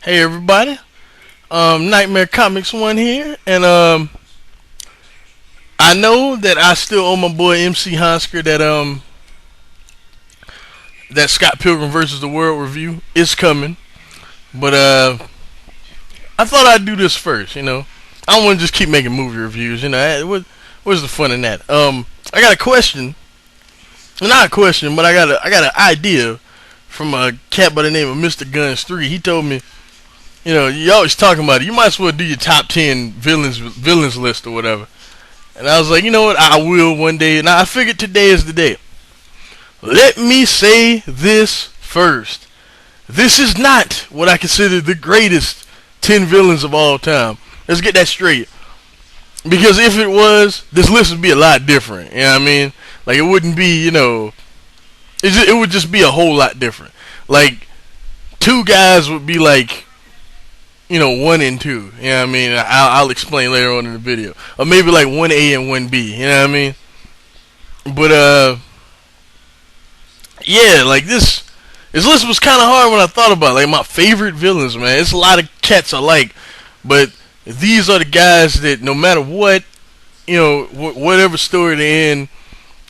Hey everybody, Nightmare Comics One here, and I know that I still owe my boy MC Honsker that Scott Pilgrim versus the World review is coming, but I thought I'd do this first. I don't want to just keep making movie reviews. What's the fun in that? I got a question, not a question, but I got an idea from a cat by the name of Mr. Guns 3. He told me, you always talking about it. You might as well do your top 10 villains list or whatever. And I was like, you know what? I will one day. And I figured today is the day. Let me say this first. This is not what I consider the greatest 10 villains of all time. Let's get that straight. Because if it was, this list would be a lot different. You know what I mean? Like, it wouldn't be, it would just be a whole lot different. Like, two guys would be like, one and two. You know what I mean? I'll explain later on in the video. Or maybe like 1A and 1B. You know what I mean? But, yeah, like this list was kind of hard when I thought about it. Like, my favorite villains, man. It's a lot of cats I like. But these are the guys that no matter what, whatever story they're in,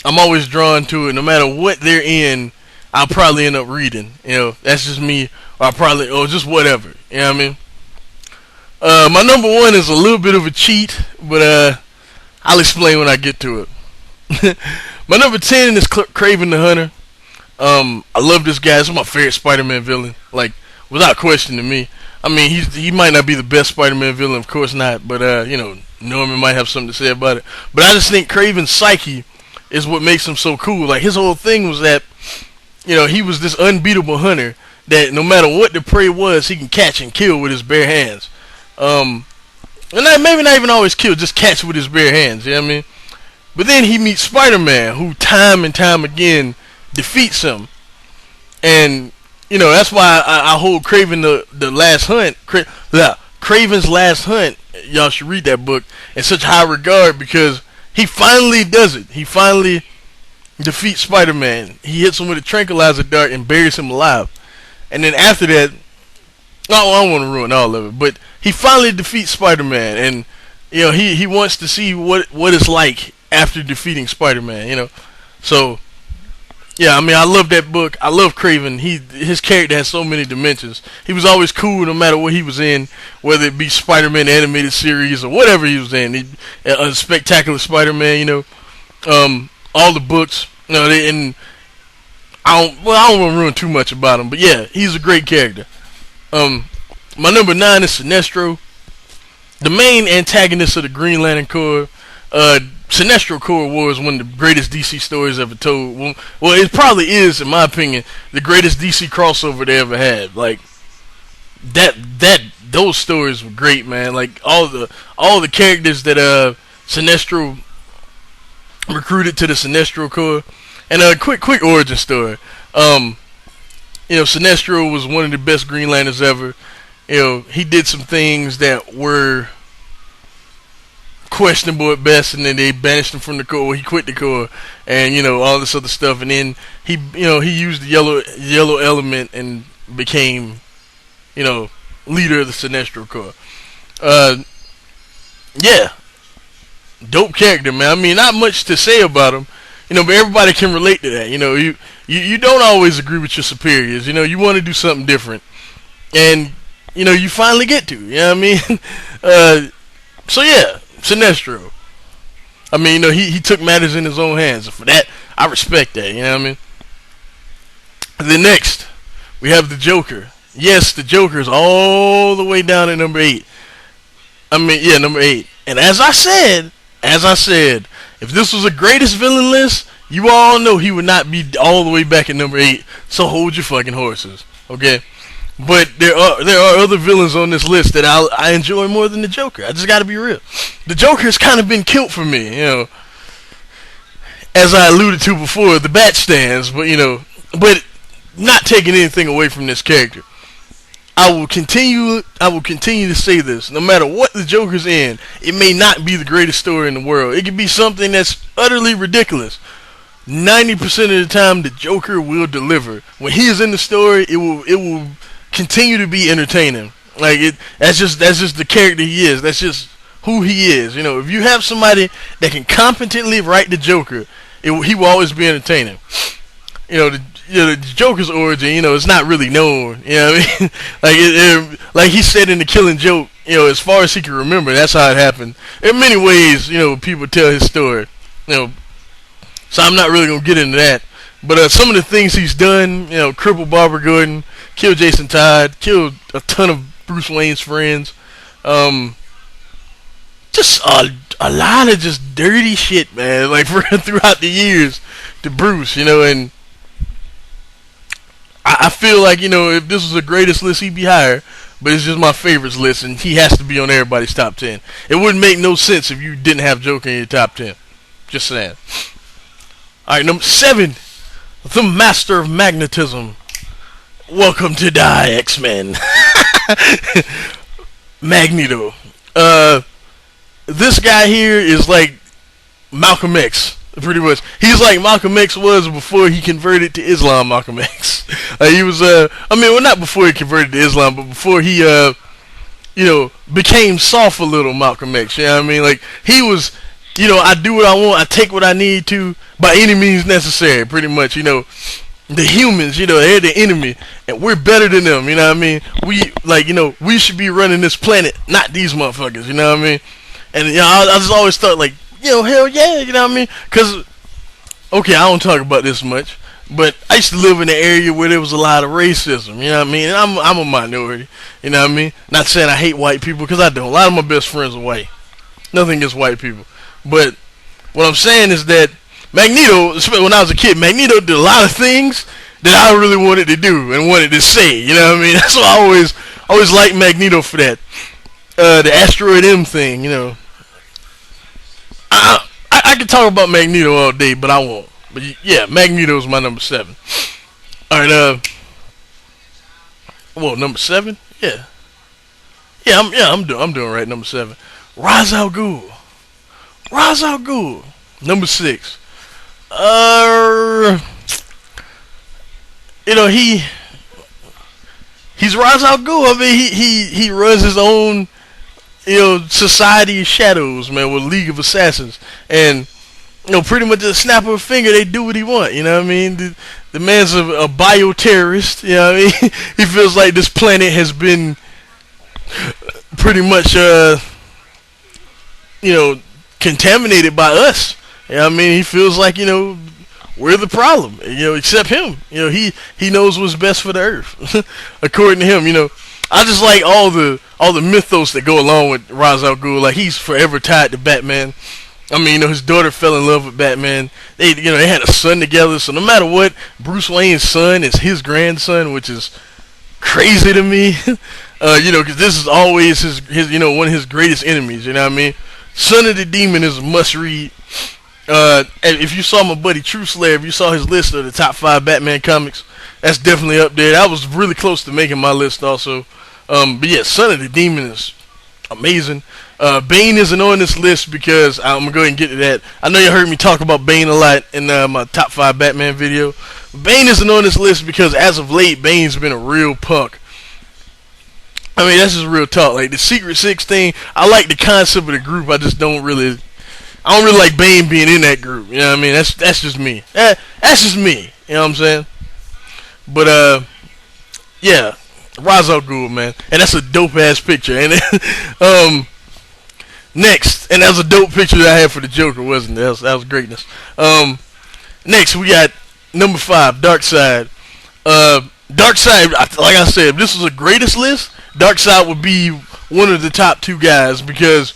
I'm always drawn to it. No matter what they're in, I'll probably end up reading. That's just me. Or just whatever. You know what I mean? My number one is a little bit of a cheat, but I'll explain when I get to it. My number 10 is Kraven the Hunter. I love this guy. This is my favorite Spider-Man villain, like without question to me. I mean, he might not be the best Spider-Man villain, of course not, but Norman might have something to say about it. But I just think Kraven's psyche is what makes him so cool. Like, his whole thing was that he was this unbeatable hunter that no matter what the prey was, he can catch and kill with his bare hands. And maybe not even always kill, just catch with his bare hands, you know what I mean? But then he meets Spider-Man, who time and time again defeats him. And, that's why I hold Kraven the Last Hunt, Kraven's Last Hunt, y'all should read that book, in such high regard, because he finally does it. He finally defeats Spider-Man. He hits him with a tranquilizer dart and buries him alive. And then after that, I don't want to ruin all of it, but he finally defeats Spider-Man, and he wants to see what it's like after defeating Spider-Man. So yeah, I mean, I love that book. I love Kraven. His character has so many dimensions. He was always cool no matter what he was in, whether it be Spider-Man animated series or whatever he was in. A Spectacular Spider-Man, all the books, and I don't want to ruin too much about him, but yeah, he's a great character. My number 9 is Sinestro, the main antagonist of the Green Lantern Corps. Sinestro Corps War is one of the greatest DC stories ever told. Well, it probably is, in my opinion, the greatest DC crossover they ever had. Like those stories were great, man. Like all the characters that Sinestro recruited to the Sinestro Corps, and a quick origin story. Sinestro was one of the best Green Lanterns ever. He did some things that were questionable at best, and then they banished him from the Corps. He quit the Corps, and all this other stuff. And then he used the yellow element and became leader of the Sinestro Corps. Yeah, dope character, man. I mean, not much to say about him, but everybody can relate to that. You don't always agree with your superiors. You want to do something different, and you finally get to. You know what I mean? So yeah, Sinestro. I mean, he took matters in his own hands. And for that, I respect that. You know what I mean? Then next, we have the Joker. Yes, the Joker is all the way down at number 8. I mean, yeah, number 8. And as I said, if this was a greatest villain list, you all know he would not be all the way back at number 8. So hold your fucking horses, okay? But there are other villains on this list that I enjoy more than the Joker. I just got to be real. The Joker has kind of been killed for me, as I alluded to before, the bat stands, but not taking anything away from this character. I will continue to say this. No matter what the Joker's in, it may not be the greatest story in the world. It could be something that's utterly ridiculous. 90% of the time, the Joker will deliver. When he is in the story, it will continue to be entertaining. Like it, that's just the character he is. That's just who he is. You know, if you have somebody that can competently write the Joker, he will always be entertaining. You know, the Joker's origin, you know, it's not really known. You know what I mean? Like he said in The Killing Joke, you know, as far as he can remember, that's how it happened. In many ways, you know, people tell his story. You know, so I'm not really gonna get into that. But some of the things he's done, you know, cripple Barbara Gordon, kill Jason Todd, kill a ton of Bruce Wayne's friends. Just a lot of just dirty shit, man. Like throughout the years to Bruce, you know, and I feel like, you know, if this was the greatest list, he'd be higher. But it's just my favorites list, and he has to be on everybody's top 10. It wouldn't make no sense if you didn't have Joker in your top 10. Just saying. Alright, number 7. The Master of Magnetism. Welcome to die, X-Men. Magneto. This guy here is like Malcolm X, pretty much. He's like Malcolm X was before he converted to Islam. Malcolm X. He was not before he converted to Islam, but before he you know, became soft a little. Malcolm X. You know what I mean? Like he was, you know, I do what I want, I take what I need to by any means necessary. Pretty much, you know. The humans, you know, they're the enemy, and we're better than them. You know what I mean? We like, you know, we should be running this planet, not these motherfuckers. You know what I mean? And you know, I just always thought like, you know, hell yeah, you know what I mean? Cause okay, I don't talk about this much, but I used to live in an area where there was a lot of racism. You know what I mean? And I'm a minority. You know what I mean? Not saying I hate white people, cause I don't. A lot of my best friends are white. Nothing against white people, but what I'm saying is that Magneto, especially when I was a kid, Magneto did a lot of things that I really wanted to do and wanted to say. You know what I mean? That's why I always liked Magneto for that. The Asteroid M thing, you know. I could talk about Magneto all day, but I won't. But yeah, Magneto is my number 7. All right, well, number 7, yeah, I'm doing right. Number 7, Ra's al Ghul. Number 6. You know, he's Ra's al Ghul. I mean, he runs his own, you know, society of shadows, man, with League of Assassins, and you know, pretty much at the snap of a finger, they do what he want. You know what I mean? The man's a bioterrorist. You know what I mean? He feels like this planet has been pretty much, you know, contaminated by us. You know what I mean? He feels like, you know, we're the problem. You know, except him. You know, he knows what's best for the earth, according to him. You know, I just like all the mythos that go along with Ra's al Ghul. Like he's forever tied to Batman. I mean, you know, his daughter fell in love with Batman. They had a son together. So no matter what, Bruce Wayne's son is his grandson, which is crazy to me. You know, because this is always his you know, one of his greatest enemies. You know what I mean? Son of the Demon is a must read. And if you saw my buddy True Slayer, if you saw his list of the top 5 Batman comics, that's definitely up there. I was really close to making my list also. But yeah, Son of the Demon is amazing. Bane isn't on this list because I'm going to go ahead and get to that. I know you heard me talk about Bane a lot in my top 5 Batman video. Bane isn't on this list because as of late, Bane's been a real punk. I mean, that's just real talk. Like the Secret Six thing, I like the concept of the group. I don't really like Bane being in that group. You know what I mean? That's just me. That's just me. You know what I'm saying? But yeah, Ra's al Ghul, man, and that's a dope ass picture. And next, and that was a dope picture that I had for the Joker, wasn't it? That was greatness. Next we got number 5, Darkseid. Darkseid, like I said, if this was a greatest list, Darkseid would be one of the top 2 guys because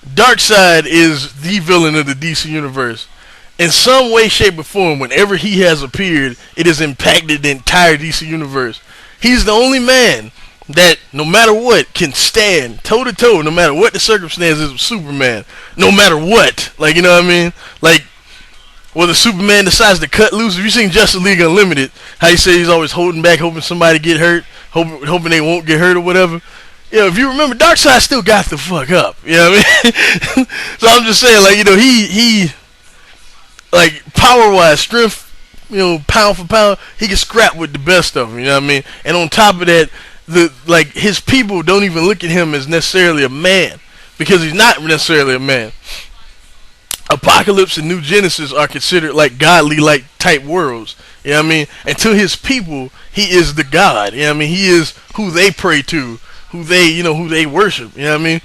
Darkseid is the villain of the DC universe. In some way, shape, or form, whenever he has appeared, it has impacted the entire DC universe. He's the only man that, no matter what, can stand toe-to-toe, no matter what the circumstances of Superman. No matter what. Like, you know what I mean? Like, whether Superman decides to cut loose. If you've seen Justice League Unlimited, how he said he's always holding back, hoping somebody get hurt, hoping they won't get hurt or whatever. You know, if you remember, Darkseid still got the fuck up. You know what I mean? So I'm just saying, like, you know, he like, power-wise, strength, you know, pound for pound, he can scrap with the best of them. You know what I mean? And on top of that, the like his people don't even look at him as necessarily a man because he's not necessarily a man. Apocalypse and New Genesis are considered like godly like type worlds. You know what I mean? And to his people, he is the God. You know what I mean? He is who they pray to, who they worship. You know what I mean?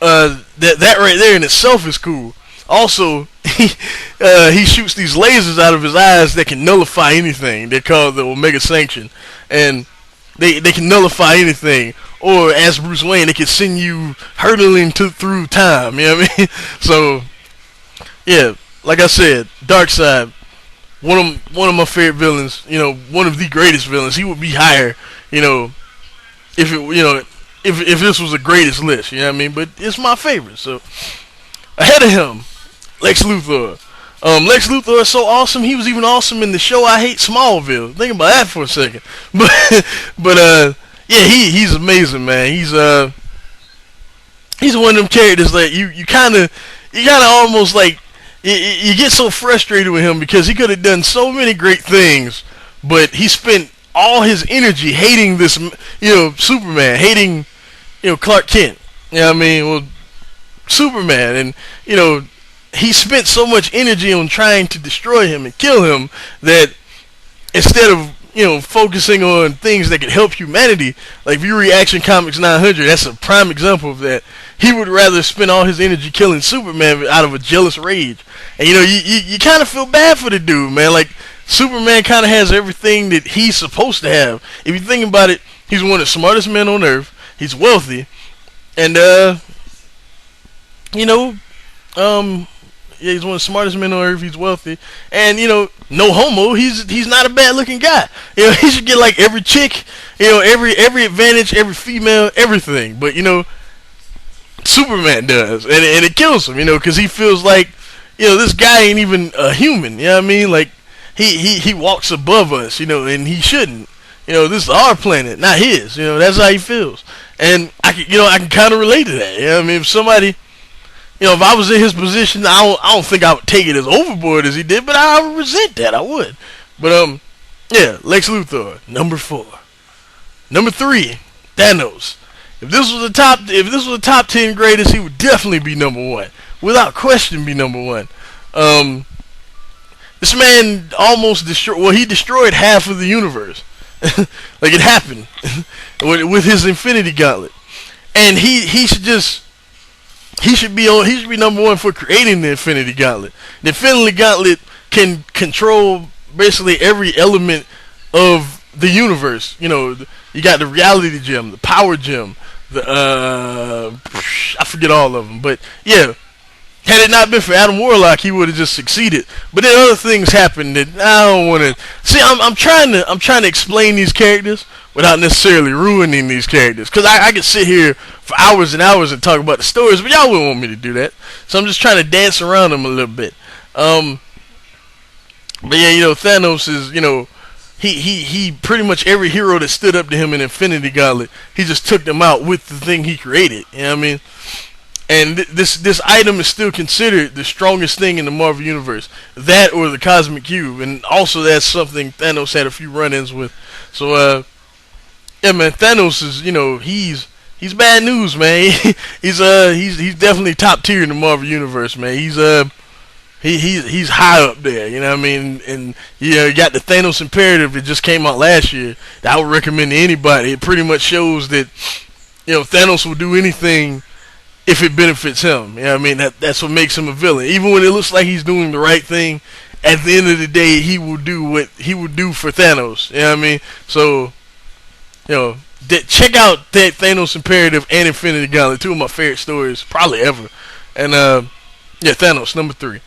That right there in itself is cool. Also, he shoots these lasers out of his eyes that can nullify anything. They're called the Omega Sanction, and they can nullify anything. Or as Bruce Wayne, they can send you hurtling through time. You know what I mean? So yeah, like I said, Darkseid, one of my favorite villains. You know, one of the greatest villains. He would be higher. You know, if it if this was the greatest list. You know what I mean? But it's my favorite. So ahead of him, Lex Luthor. Lex Luthor is so awesome. He was even awesome in the show I Hate, Smallville. Think about that for a second. But yeah, he's amazing, man. He's one of them characters that you kind of almost like you get so frustrated with him because he could have done so many great things, but he spent all his energy hating this, Superman, hating, Clark Kent. You know what I mean? Well, Superman, and he spent so much energy on trying to destroy him and kill him that instead of focusing on things that could help humanity, like if you read Action Comics 900, that's a prime example of that. He would rather spend all his energy killing Superman out of a jealous rage. And you kind of feel bad for the dude, man. Like Superman kind of has everything that he's supposed to have. If you think about it, he's one of the smartest men on Earth. He's wealthy, and yeah, he's one of the smartest men on Earth. He's wealthy, and no homo. He's not a bad looking guy. He should get like every chick, every advantage, every female, everything. But Superman does, and it kills him, because he feels like this guy ain't even a human. You know what I mean? Like he walks above us, and he shouldn't. This is our planet, not his. That's how he feels, and I can kind of relate to that. I mean, if somebody. If I was in his position, I don't think I would take it as overboard as he did, but I would resent that. I would. But yeah, Lex Luthor, number 4. Number 3, Thanos. If this was a top 10 greatest, he would definitely be number 1, without question. Be number 1. This man almost destroyed. Well, he destroyed half of the universe. Like it happened with his Infinity Gauntlet, and he should be number 1 for creating the Infinity Gauntlet. The Infinity Gauntlet can control basically every element of the universe. You got the Reality Gem, the Power Gem, I forget all of them, but yeah. Had it not been for Adam Warlock, he would have just succeeded. But then other things happened that I don't want to see. I'm trying to explain these characters without necessarily ruining these characters, because I could sit here for hours and hours and talk about the stories, but y'all wouldn't want me to do that. So I'm just trying to dance around them a little bit. But yeah, Thanos is he pretty much every hero that stood up to him in Infinity Gauntlet, he just took them out with the thing he created. You know what I mean? And this item is still considered the strongest thing in the Marvel Universe. That or the Cosmic Cube. And also that's something Thanos had a few run-ins with. So, yeah, man, Thanos is, he's bad news, man. he's definitely top tier in the Marvel Universe, man. He's high up there, you know what I mean? And you got the Thanos Imperative that just came out last year that I would recommend to anybody. It pretty much shows that, Thanos will do anything if it benefits him. You know what I mean? That's what makes him a villain. Even when it looks like he's doing the right thing, at the end of the day, he will do what he would do for Thanos. You know what I mean? So, check out that Thanos Imperative and Infinity Gauntlet, 2 of my favorite stories probably ever. And yeah, Thanos, number 3.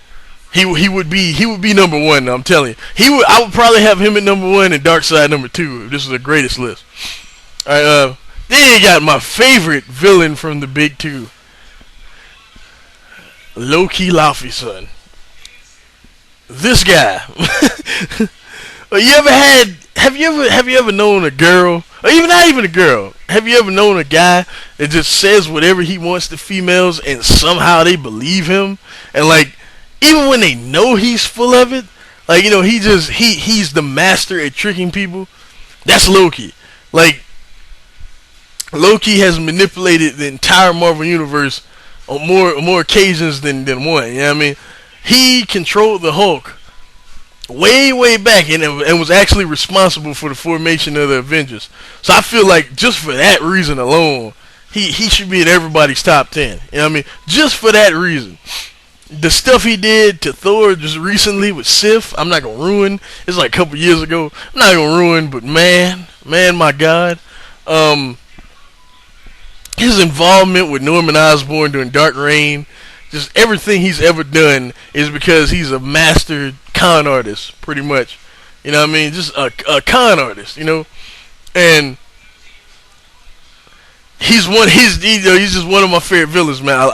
He would be number 1. I'm telling you, I would probably have him at number 1 and Darkseid number 2 if this was the greatest list. All right, then you got my favorite villain from the big 2. Loki Laufey, son. This guy. Have you ever known a girl, or even not even a girl, have you ever known a guy that just says whatever he wants to females and somehow they believe him? And like, even when they know he's full of it, like, he's the master at tricking people. That's Loki. Like, Loki has manipulated the entire Marvel universe on more occasions than one. You know what I mean? He controlled the Hulk way back, and was actually responsible for the formation of the Avengers. So I feel like just for that reason alone, he should be in everybody's top 10. You know what I mean? Just for that reason. The stuff he did to Thor just recently with Sif, I'm not gonna ruin. It's like a couple years ago. I'm not gonna ruin, but man, my God, his involvement with Norman Osborn during Dark Reign, just everything he's ever done is because he's a master con artist, pretty much. You know what I mean? Just a con artist, you know, and he's just one of my favorite villains, man.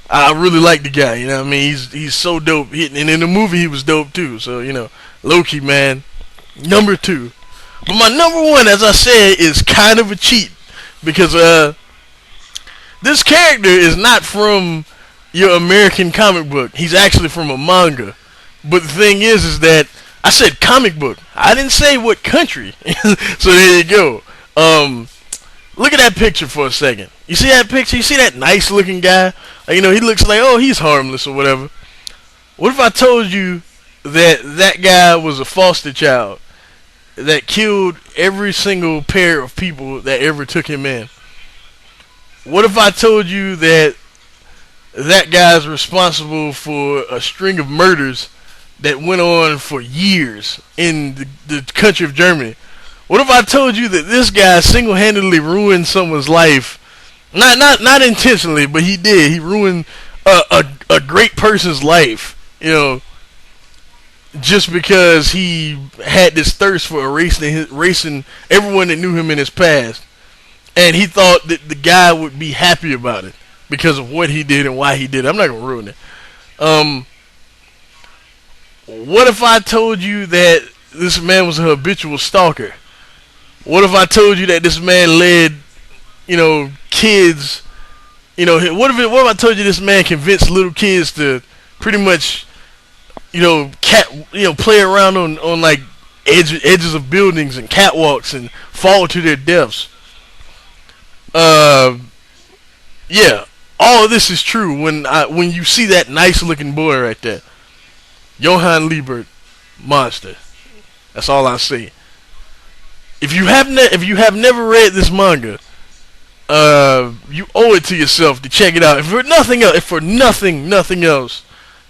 I really like the guy. You know what I mean? He's so dope. And in the movie, he was dope too. So Loki, man, number 2. But my number 1, as I said, is kind of a cheat because this character is not from your American comic book. He's actually from a manga. But the thing is that I said comic book. I didn't say what country. So there you go. Look at that picture for a second. You see that picture? You see that nice looking guy? He looks like, oh, he's harmless or whatever. What if I told you that guy was a foster child that killed every single pair of people that ever took him in? What if I told you that guy's responsible for a string of murders that went on for years in the country of Germany? What if I told you that this guy single-handedly ruined someone's life? Not intentionally, but he did. He ruined a great person's life, just because he had this thirst for erasing everyone that knew him in his past. And he thought that the guy would be happy about it because of what he did and why he did it. I'm not going to ruin it. What if I told you that this man was a habitual stalker? What if I told you that this man led, kids, what if I told you this man convinced little kids to pretty much, play around on like edges of buildings and catwalks and fall to their deaths? Yeah, all of this is true when you see that nice looking boy right there, Johann Liebert, monster. That's all I say. If you have never read this manga, you owe it to yourself to check it out. If for nothing else,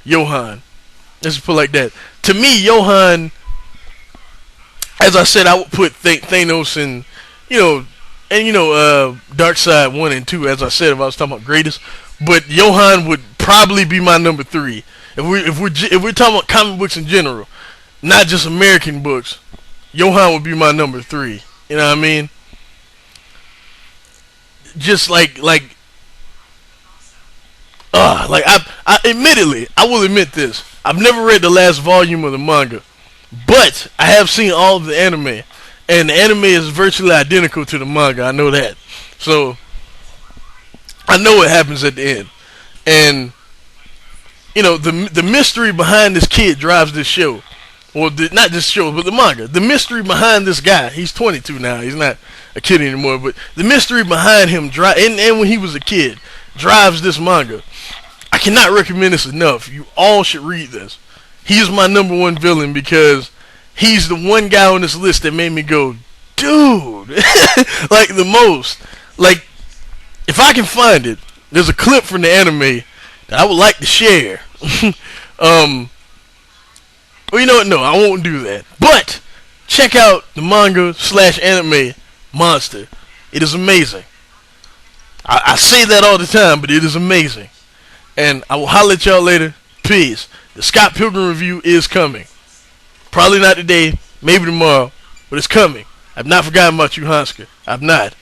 Johann. Let's just put it like that. To me, Johann, as I said, I would put Thanos and Darkseid 1 and 2. As I said, if I was talking about greatest, but Johann would probably be my number 3. If we're talking about comic books in general, not just American books, Johann would be my number 3. You know what I mean? Just I admittedly, I will admit this. I've never read the last volume of the manga, but I have seen all of the anime, and the anime is virtually identical to the manga. I know that, so I know what happens at the end, and the mystery behind this kid drives this show. Well, not this show, but the manga. The mystery behind this guy, he's 22 now. He's not a kid anymore, but the mystery behind him, and when he was a kid, drives this manga. I cannot recommend this enough. You all should read this. He is my number 1 villain because he's the one guy on this list that made me go, dude, like the most. Like, if I can find it, there's a clip from the anime that I would like to share. Well, you know what? No, I won't do that. But check out the manga/anime Monster. It is amazing. I say that all the time, but it is amazing. And I will holler at y'all later. Peace. The Scott Pilgrim review is coming. Probably not today, maybe tomorrow, but it's coming. I've not forgotten about you, Hanska. I've not.